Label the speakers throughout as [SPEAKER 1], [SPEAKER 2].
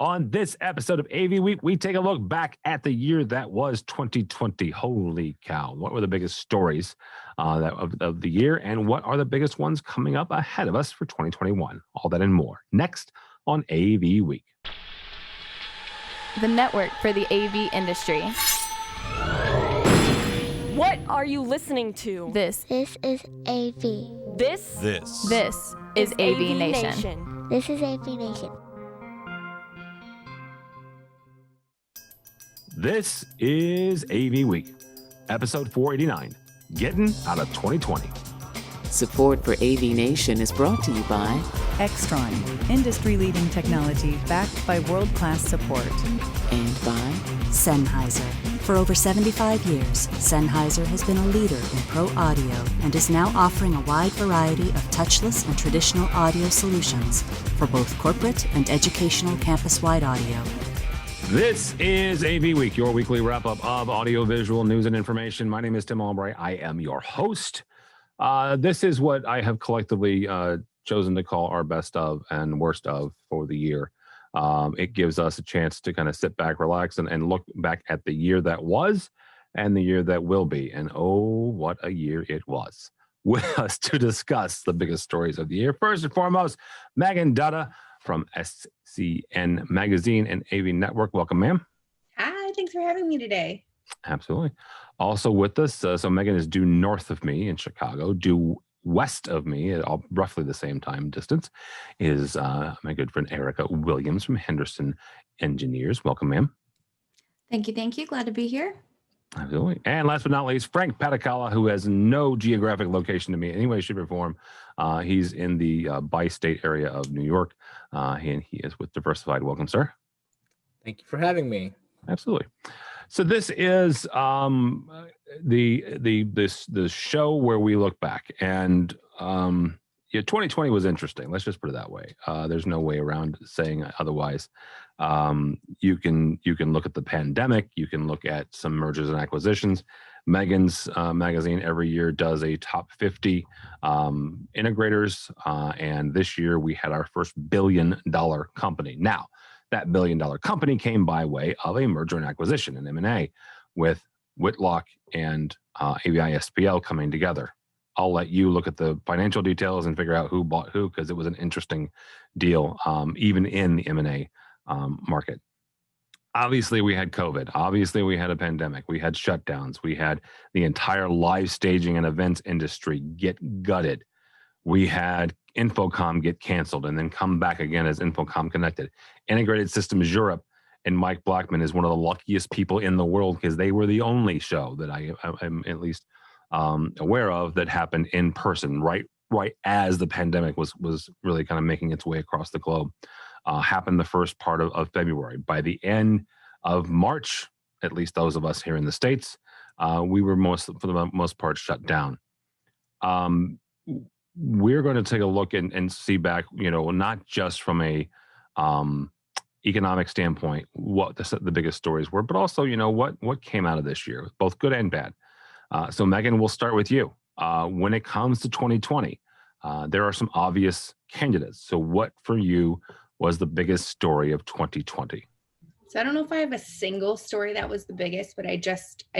[SPEAKER 1] On this episode of AV Week, we take a look back at the year that was 2020. Holy cow. What were the biggest stories of the year, and what are the biggest ones coming up ahead of us for 2021? All that and more next on AV Week.
[SPEAKER 2] The network for the AV industry.
[SPEAKER 3] What are you listening to?
[SPEAKER 2] This
[SPEAKER 4] is AV.
[SPEAKER 3] This
[SPEAKER 2] is AVNation.
[SPEAKER 4] This is AVNation.
[SPEAKER 1] This is AV Week, episode 489, Getting Out of 2020.
[SPEAKER 5] Support for AVNation is brought to you by
[SPEAKER 6] Extron, industry-leading technology backed by world-class support.
[SPEAKER 5] And by
[SPEAKER 7] Sennheiser. For over 75 years, Sennheiser has been a leader in pro audio and is now offering a wide variety of touchless and traditional audio solutions for both corporate and educational campus-wide audio.
[SPEAKER 1] This is AV Week, your weekly wrap-up of audiovisual news and information. My name is Tim Albright. I am your host. This is what I have collectively chosen to call our best of and worst of for the year. It gives us a chance to kind of sit back, relax, and look back at the year that was and the year that will be. And oh, what a year it was. With us to discuss the biggest stories of the year. First and foremost, Megan Dutta from SCN Magazine and AV Network. Welcome, ma'am.
[SPEAKER 8] Hi, thanks for having me today. Absolutely.
[SPEAKER 1] Also with us, so Megan is due north of me in Chicago, due west of me, at roughly the same time distance, is my good friend Erica Williams from Henderson Engineers. Welcome, ma'am.
[SPEAKER 8] Thank you. Glad to be here.
[SPEAKER 1] Absolutely. And last but not least, Frank Paticala, who has no geographic location to me in any way, shape, or form. He's in the bi-state area of New York, and he is with Diversified. Welcome, sir.
[SPEAKER 9] Thank you for having me.
[SPEAKER 1] Absolutely. So this is the show where we look back, and 2020 was interesting. Let's just put it that way. There's no way around saying otherwise. You can look at the pandemic. You can look at some mergers and acquisitions. Megan's magazine every year does a top 50 integrators, and this year we had our first billion-dollar company. Now, that billion-dollar company came by way of a merger and acquisition, an M&A, with Whitlock and AVI-SPL coming together. I'll let you look at the financial details and figure out who bought who, because it was an interesting deal, even in the M&A market. Obviously, we had COVID. Obviously, we had a pandemic. We had shutdowns. We had the entire live staging and events industry get gutted. We had Infocom get canceled and then come back again as Infocom Connected. Integrated Systems Europe and Mike Blackman is one of the luckiest people in the world, because they were the only show that I'm at least aware of that happened in person right as the pandemic was really kind of making its way across the globe. Happened the first part of February. By the end of March, at least those of us here in the States, we were for the most part shut down. We're going to take a look and see back, not just from a economic standpoint, what the biggest stories were, but also, what came out of this year, both good and bad. So Megan, we'll start with you. When it comes to 2020, there are some obvious candidates. So what for you was the biggest story of 2020?
[SPEAKER 8] So I don't know if I have a single story that was the biggest, but I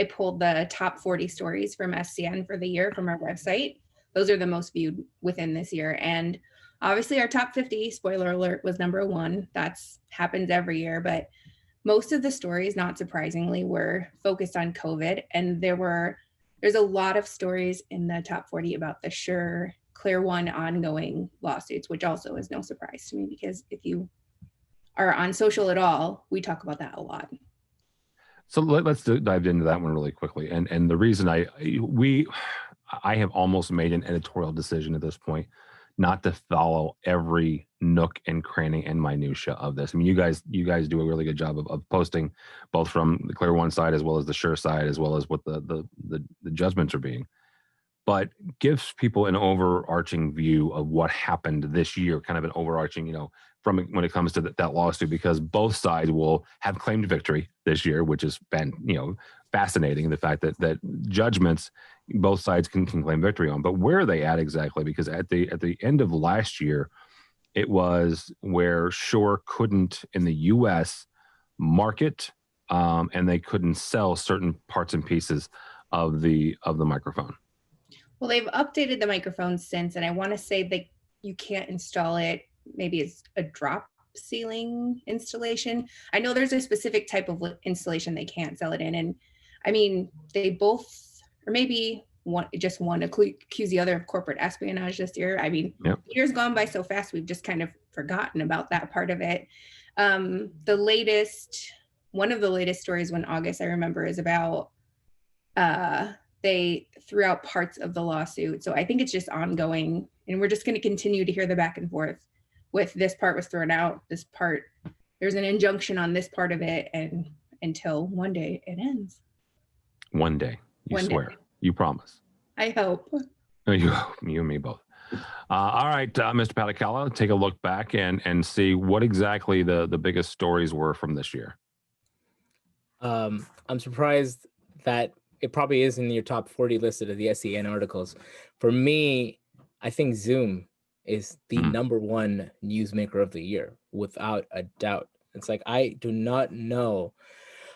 [SPEAKER 8] pulled the top 40 stories from SCN for the year from our website. Those are the most viewed within this year. And obviously our top 50, spoiler alert, was number one. That's happens every year, but most of the stories, not surprisingly, were focused on COVID. And there's a lot of stories in the top 40 about the Shure Clear One ongoing lawsuits, which also is no surprise to me, because if you are on social at all, we talk about that a lot.
[SPEAKER 1] So let's dive into that one really quickly. And the reason I have almost made an editorial decision at this point not to follow every nook and cranny and minutia of this. I mean, you guys do a really good job of posting both from the Clear One side as well as the Shure side, as well as what the judgments are being. But gives people an overarching view of what happened this year, kind of an overarching, from when it comes to that lawsuit, because both sides will have claimed victory this year, which has been, fascinating. The fact that judgments, both sides can claim victory on, but where are they at exactly? Because at the end of last year, It was where Shure couldn't in the US market, and they couldn't sell certain parts and pieces of the microphone.
[SPEAKER 8] Well, they've updated the microphone since, and I want to say that you can't install it. Maybe it's a drop ceiling installation. I know there's a specific type of installation they can't sell it in. And I mean, they both, or maybe one accuse the other of corporate espionage this year. I mean,
[SPEAKER 1] Yep.
[SPEAKER 8] The year's gone by so fast, we've just kind of forgotten about that part of it. One of the latest stories in August, I remember, is about they threw out parts of the lawsuit. So I think it's just ongoing, and we're just going to continue to hear the back and forth with this part was thrown out, this part, there's an injunction on this part of it, and until one day it ends.
[SPEAKER 1] One day, you swear, you promise.
[SPEAKER 8] I hope.
[SPEAKER 1] You and me both. All right, Mr. Paticalla, take a look back and see what exactly the biggest stories were from this year.
[SPEAKER 9] I'm surprised that it probably is in your top 40 listed of the SEN articles. For me, I think Zoom is the number one newsmaker of the year, without a doubt. It's like, I do not know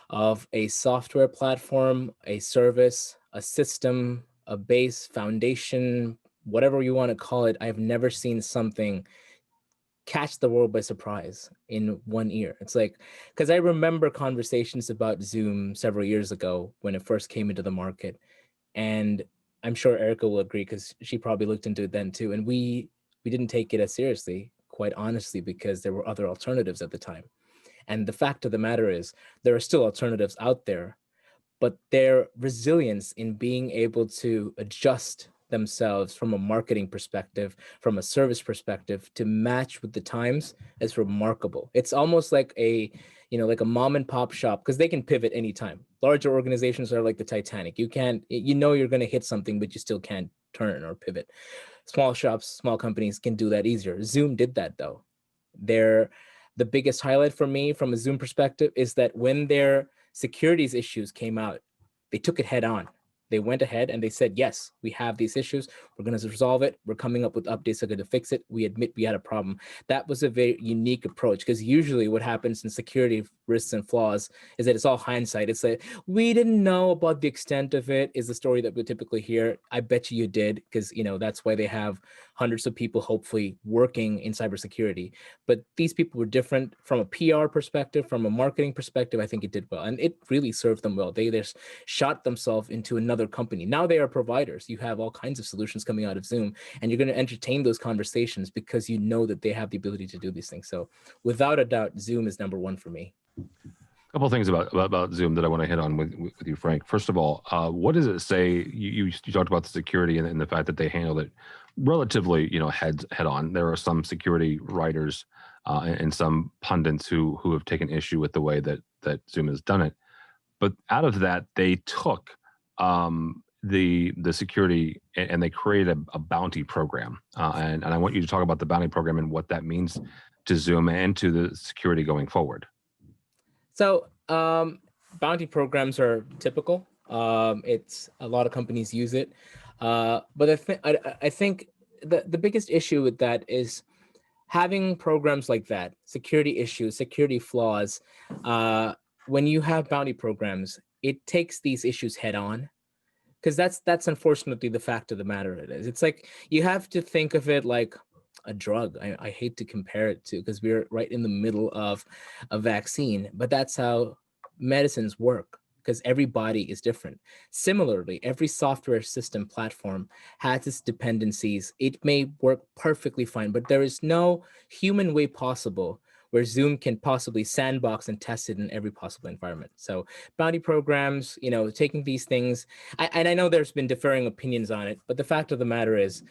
[SPEAKER 9] of a software platform, a service, a system, a base, foundation, whatever you want to call it. I've never seen something catch the world by surprise in 1 year. It's like, because I remember conversations about Zoom several years ago when it first came into the market. And I'm sure Erica will agree, because she probably looked into it then too. And we didn't take it as seriously, quite honestly, because there were other alternatives at the time. And the fact of the matter is, there are still alternatives out there, but their resilience in being able to adjust themselves from a marketing perspective, from a service perspective, to match with the times is remarkable. It's almost like a mom and pop shop, because they can pivot anytime. Larger organizations are like the Titanic. You can't, you're going to hit something, but you still can't turn or pivot. Small shops, small companies can do that easier. Zoom did that though. The biggest highlight for me from a Zoom perspective is that when their securities issues came out, they took it head on. They went ahead and they said, yes, we have these issues. We're going to resolve it. We're coming up with updates that are going to fix it. We admit we had a problem. That was a very unique approach, because usually what happens in security risks and flaws is that it's all hindsight. It's like, we didn't know about the extent of it, is the story that we typically hear. I bet you did, because that's why they have hundreds of people hopefully working in cybersecurity. But these people were different from a PR perspective, from a marketing perspective. I think it did well, and it really served them well. They just shot themselves into another company. Now they are providers. You have all kinds of solutions coming out of Zoom, and you're going to entertain those conversations because you know that they have the ability to do these things. So without a doubt, Zoom is number one for me.
[SPEAKER 1] A couple of things about Zoom that I want to hit on with you, Frank. First of all, what does it say? You talked about the security and the fact that they handled it relatively, head on. There are some security writers and some pundits who have taken issue with the way that Zoom has done it. But out of that, they took the security and they created a bounty program. And I want you to talk about the bounty program and what that means to Zoom and to the security going forward.
[SPEAKER 9] So bounty programs are typical. It's a lot of companies use it. But I think the biggest issue with that is having programs like that, security issues, security flaws. When you have bounty programs, it takes these issues head on, because that's unfortunately the fact of the matter. It's like, you have to think of it like a drug. I hate to compare it to, because we're right in the middle of a vaccine, but that's how medicines work, because everybody is different. Similarly, every software system platform has its dependencies. It may work perfectly fine, but there is no human way possible where Zoom can possibly sandbox and test it in every possible environment. So bounty programs, taking these things, and I know there's been differing opinions on it, but the fact of the matter is,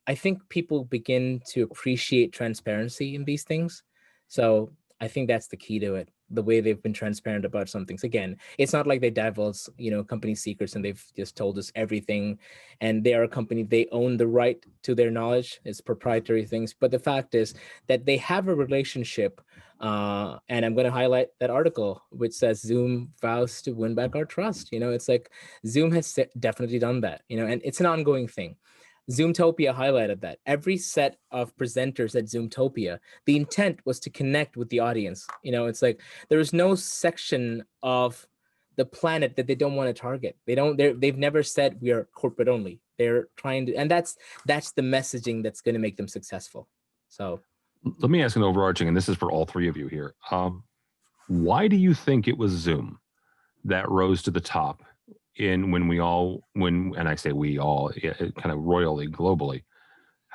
[SPEAKER 9] I think people begin to appreciate transparency in these things. So I think that's the key to it, the way they've been transparent about some things. Again, it's not like they divulge, company secrets and they've just told us everything. And they are a company, they own the right to their knowledge. It's proprietary things. But the fact is that they have a relationship. And I'm going to highlight that article, which says Zoom vows to win back our trust. It's like Zoom has definitely done that, and it's an ongoing thing. Zoomtopia highlighted that. Every set of presenters at Zoomtopia, the intent was to connect with the audience. It's like there is no section of the planet that they don't want to target. They've never said we are corporate only. They're trying to, and that's the messaging that's going to make them successful. So
[SPEAKER 1] let me ask an overarching, and this is for all three of you here. Why do you think it was Zoom that rose to the top and I say we all, kind of royally, globally,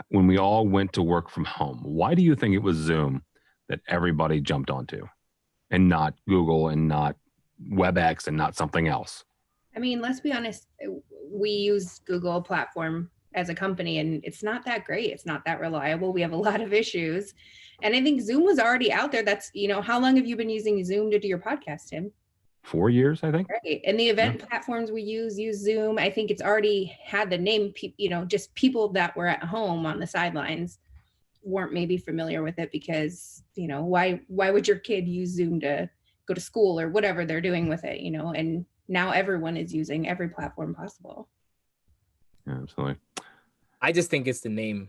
[SPEAKER 1] when we all went to work from home? Why do you think it was Zoom that everybody jumped onto and not Google and not WebEx and not something else?
[SPEAKER 8] I mean, let's be honest, we use Google platform as a company and it's not that great. It's not that reliable. We have a lot of issues. And I think Zoom was already out there. That's, how long have you been using Zoom to do your podcast, Tim?
[SPEAKER 1] 4 years, I think.
[SPEAKER 8] Right. And the event platforms we use Zoom. I think it's already had the name, just people that were at home on the sidelines weren't maybe familiar with it because, why would your kid use Zoom to go to school or whatever they're doing with it, and now everyone is using every platform possible.
[SPEAKER 1] Yeah, absolutely.
[SPEAKER 9] I just think it's the name.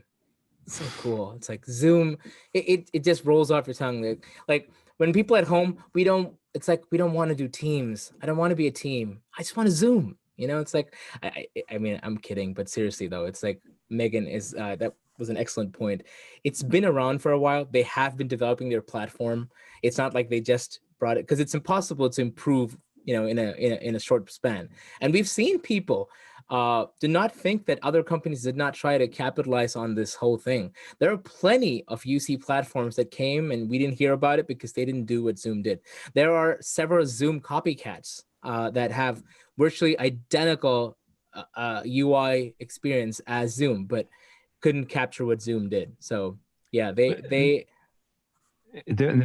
[SPEAKER 9] It's so cool. It's like Zoom. It just rolls off your tongue. Like when people at home, it's like we don't want to do Teams. I don't want to be a team. I just want to Zoom. It's like, I mean, I'm kidding, but seriously though, it's like Megan is, that was an excellent point. It's been around for a while. They have been developing their platform. It's not like they just brought it, because it's impossible to improve, in a short span. And we've seen people do not think that other companies did not try to capitalize on this whole thing. There are plenty of UC platforms that came and we didn't hear about it because they didn't do what Zoom did. There are several Zoom copycats that have virtually identical UI experience as Zoom, but couldn't capture what Zoom did. So yeah,
[SPEAKER 1] there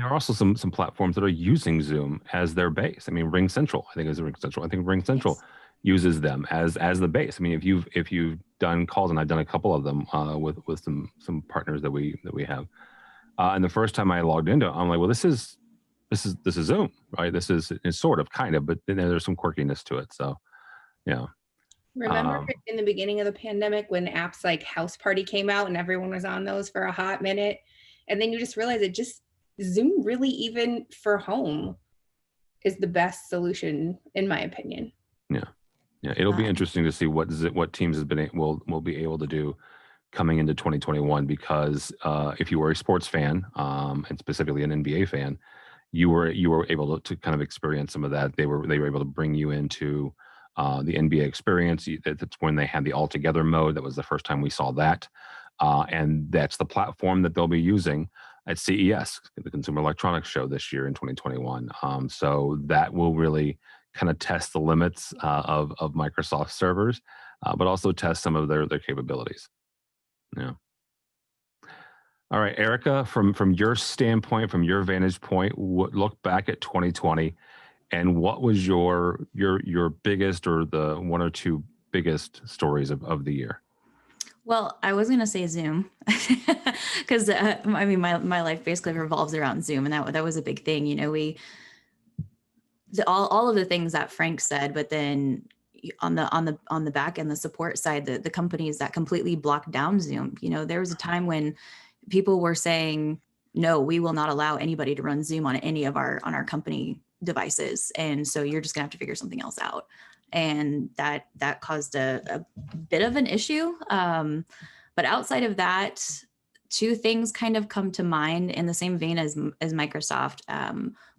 [SPEAKER 1] are also some platforms that are using Zoom as their base. I mean, Ring Central. I think Ring Central uses them as the base. I mean, if you've done calls, and I've done a couple of them with some partners that we have, and the first time I logged into it, I'm like, well, this is Zoom, right? This is sort of, kind of, but then there's some quirkiness to it. So, yeah.
[SPEAKER 8] Remember in the beginning of the pandemic when apps like House Party came out and everyone was on those for a hot minute, and then you just realize Zoom really, even for home, is the best solution in my opinion.
[SPEAKER 1] Yeah, it'll be interesting to see what Teams will be able to do coming into 2021, because if you were a sports fan, and specifically an NBA fan, you were able to kind of experience some of that. They were able to bring you into the NBA experience. That's when they had the all together mode. That was the first time we saw that, and that's the platform that they'll be using at CES, the Consumer Electronics Show this year in 2021. So that will really kind of test the limits of Microsoft servers, but also test some of their capabilities. Yeah. All right, Erica, from your standpoint, from your vantage point, look back at 2020, and what was your biggest, or the one or two biggest stories of the year?
[SPEAKER 7] Well, I was going to say Zoom because I mean, my life basically revolves around Zoom, and that was a big thing. All of the things that Frank said, but then on the back end, the support side, the companies that completely blocked down Zoom. There was a time when people were saying, no, we will not allow anybody to run Zoom on any of our company devices, and so you're just gonna have to figure something else out. And that caused a bit of an issue. But outside of that, two things kind of come to mind in the same vein as Microsoft.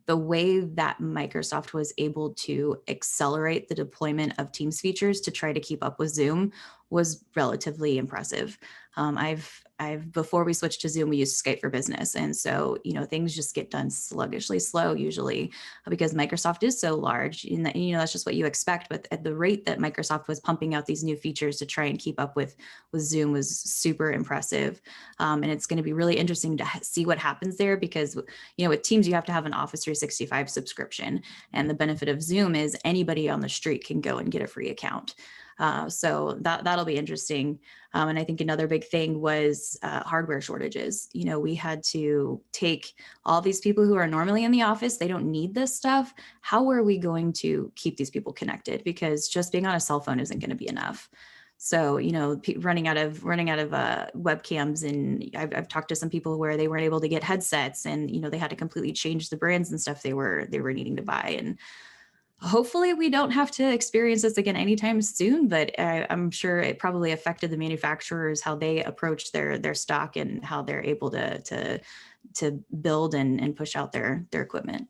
[SPEAKER 7] The way that Microsoft was able to accelerate the deployment of Teams features to try to keep up with Zoom was relatively impressive. Before we switched to Zoom, we used Skype for Business. And so, things just get done sluggishly slow usually because Microsoft is so large, and that's just what you expect. But at the rate that Microsoft was pumping out these new features to try and keep up with Zoom was super impressive. And it's going to be really interesting to see what happens there because, with Teams, you have to have an Office 365 subscription. And the benefit of Zoom is anybody on the street can go and get a free account. So that'll be interesting. And I think another big thing was hardware shortages. We had to take all these people who are normally in the office, they don't need this stuff. How are we going to keep these people connected? Because just being on a cell phone isn't going to be enough.
[SPEAKER 10] So, running out of webcams, and I've talked to some people where they weren't able to get headsets, and they had to completely change the brands and stuff they were needing to buy. And hopefully we don't have to experience this again anytime soon, but I'm sure it probably affected the manufacturers, how they approach their stock and how they're able to build and push out their equipment.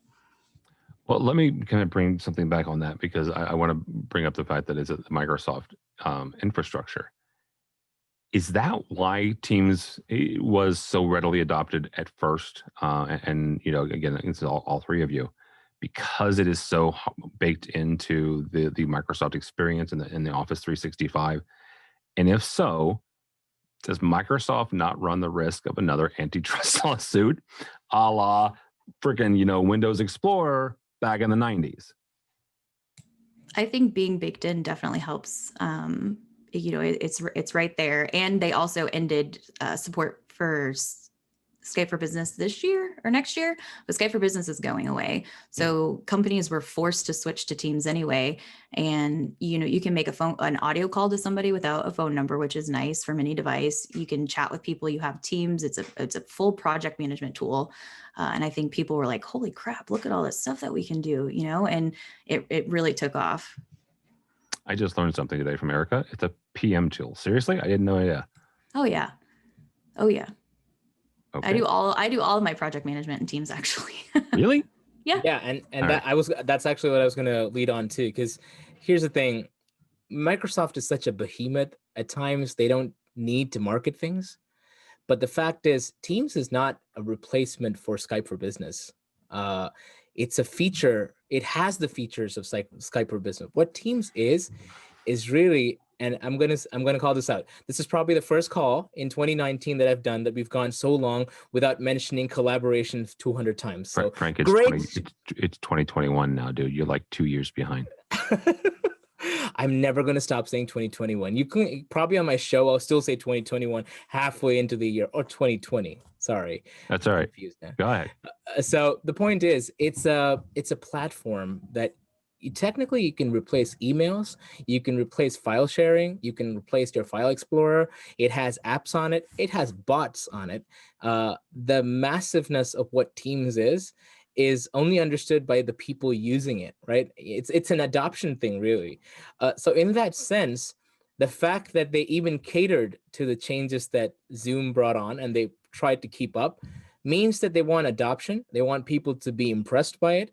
[SPEAKER 1] Well, let me kind of bring something back on that, because I want to bring up the fact that it's a Microsoft infrastructure. Is that why Teams was so readily adopted at first? And again, it's all three of you, because it is so baked into the Microsoft experience in the Office 365. And if so, does Microsoft not run the risk of another antitrust lawsuit, a la freaking Windows Explorer back in the 90s?
[SPEAKER 10] I think being baked in definitely helps. It's right there, and they also ended support for Skype for Business this year or next year, but Skype for Business is going away. So companies were forced to switch to Teams anyway. And, you can make an audio call to somebody without a phone number, which is nice from any device. You can chat with people. You have Teams. It's a full project management tool. And I think people were like, holy crap, look at all this stuff that we can do, and it really took off.
[SPEAKER 1] I just learned something today from Erica. It's a PM tool. Seriously? I didn't know. Yeah.
[SPEAKER 10] Oh yeah. Okay. I do all of my project management in Teams, actually.
[SPEAKER 1] Really?
[SPEAKER 10] Yeah.
[SPEAKER 9] Yeah, and that's actually what I was going to lead on to, because here's the thing. Microsoft is such a behemoth. At times they don't need to market things. But the fact is, Teams is not a replacement for Skype for Business. It's a feature. It has the features of Skype for Business. What Teams is really, and I'm gonna call this out. This is probably the first call in 2019 that I've done that we've gone so long without mentioning collaboration 200 times. So
[SPEAKER 1] Frank, it's 2021 now, dude. You're like 2 years behind.
[SPEAKER 9] I'm never going to stop saying 2021. You can probably on my show, I'll still say 2021 halfway into the year, or 2020. Sorry.
[SPEAKER 1] That's all right. Go ahead.
[SPEAKER 9] So the point is, it's a platform that you can replace emails. You can replace file sharing. You can replace your file explorer. It has apps on it. It has bots on it. The massiveness of what Teams is only understood by the people using it, right? It's an adoption thing, really. So in that sense, the fact that they even catered to the changes that Zoom brought on and they tried to keep up means that they want adoption. They want people to be impressed by it,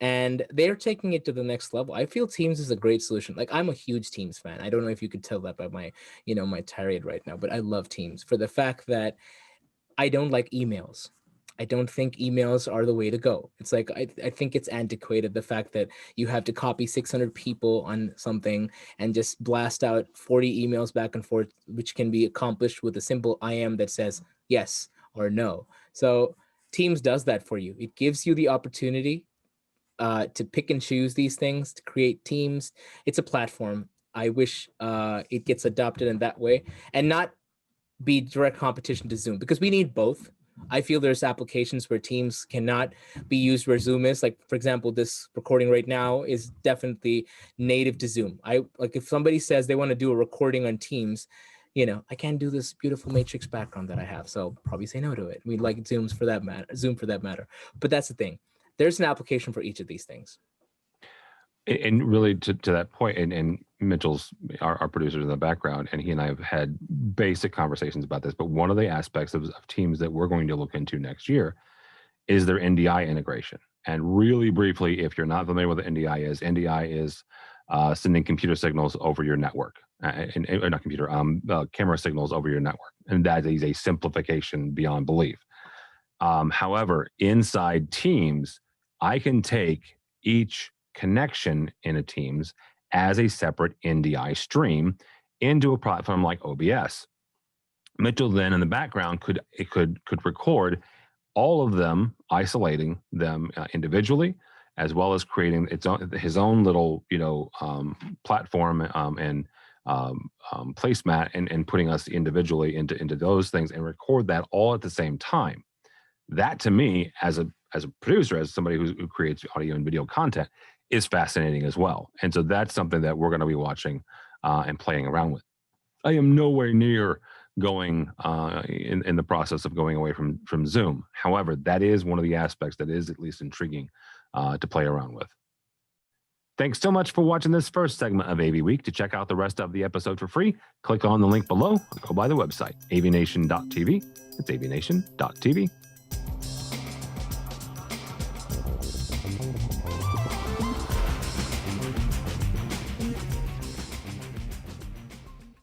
[SPEAKER 9] and they're taking it to the next level. I feel Teams is a great solution. Like, I'm a huge Teams fan. I don't know if you could tell that by my, my tirade right now, but I love Teams for the fact that I don't like emails. I don't think emails are the way to go. It's like, I think it's antiquated, the fact that you have to copy 600 people on something and just blast out 40 emails back and forth, which can be accomplished with a simple IM that says yes or no. So Teams does that for you. It gives you the opportunity to pick and choose these things, to create teams. It's a platform. I wish it gets adopted in that way and not be direct competition to Zoom, because we need both. I feel there's applications where Teams cannot be used where Zoom is. Like, for example, this recording right now is definitely native to Zoom. If somebody says they want to do a recording on Teams, I can't do this beautiful matrix background that I have, so I'll probably say no to it. We like Zoom for that matter. But that's the thing. There's an application for each of these things.
[SPEAKER 1] And really, to that point, and Mitchell's our producer in the background, and he and I have had basic conversations about this. But one of the aspects of Teams that we're going to look into next year is their NDI integration. And really briefly, if you're not familiar with what NDI is sending computer signals over your network, and not computer, camera signals over your network, and that is a simplification beyond belief. However, inside Teams, I can take each connection in a Teams as a separate NDI stream into a platform like OBS. Mitchell then in the background could record all of them, isolating them individually, as well as creating his own little platform and placemat and putting us individually into those things and record that all at the same time. That to me, as a producer, as somebody who creates audio and video content, is fascinating as well. And so that's something that we're going to be watching and playing around with. I am nowhere near going in the process of going away from Zoom. However, that is one of the aspects that is at least intriguing to play around with. Thanks so much for watching this first segment of AV Week. To check out the rest of the episode for free, click on the link below or go by the website, avnation.tv. It's avnation.tv.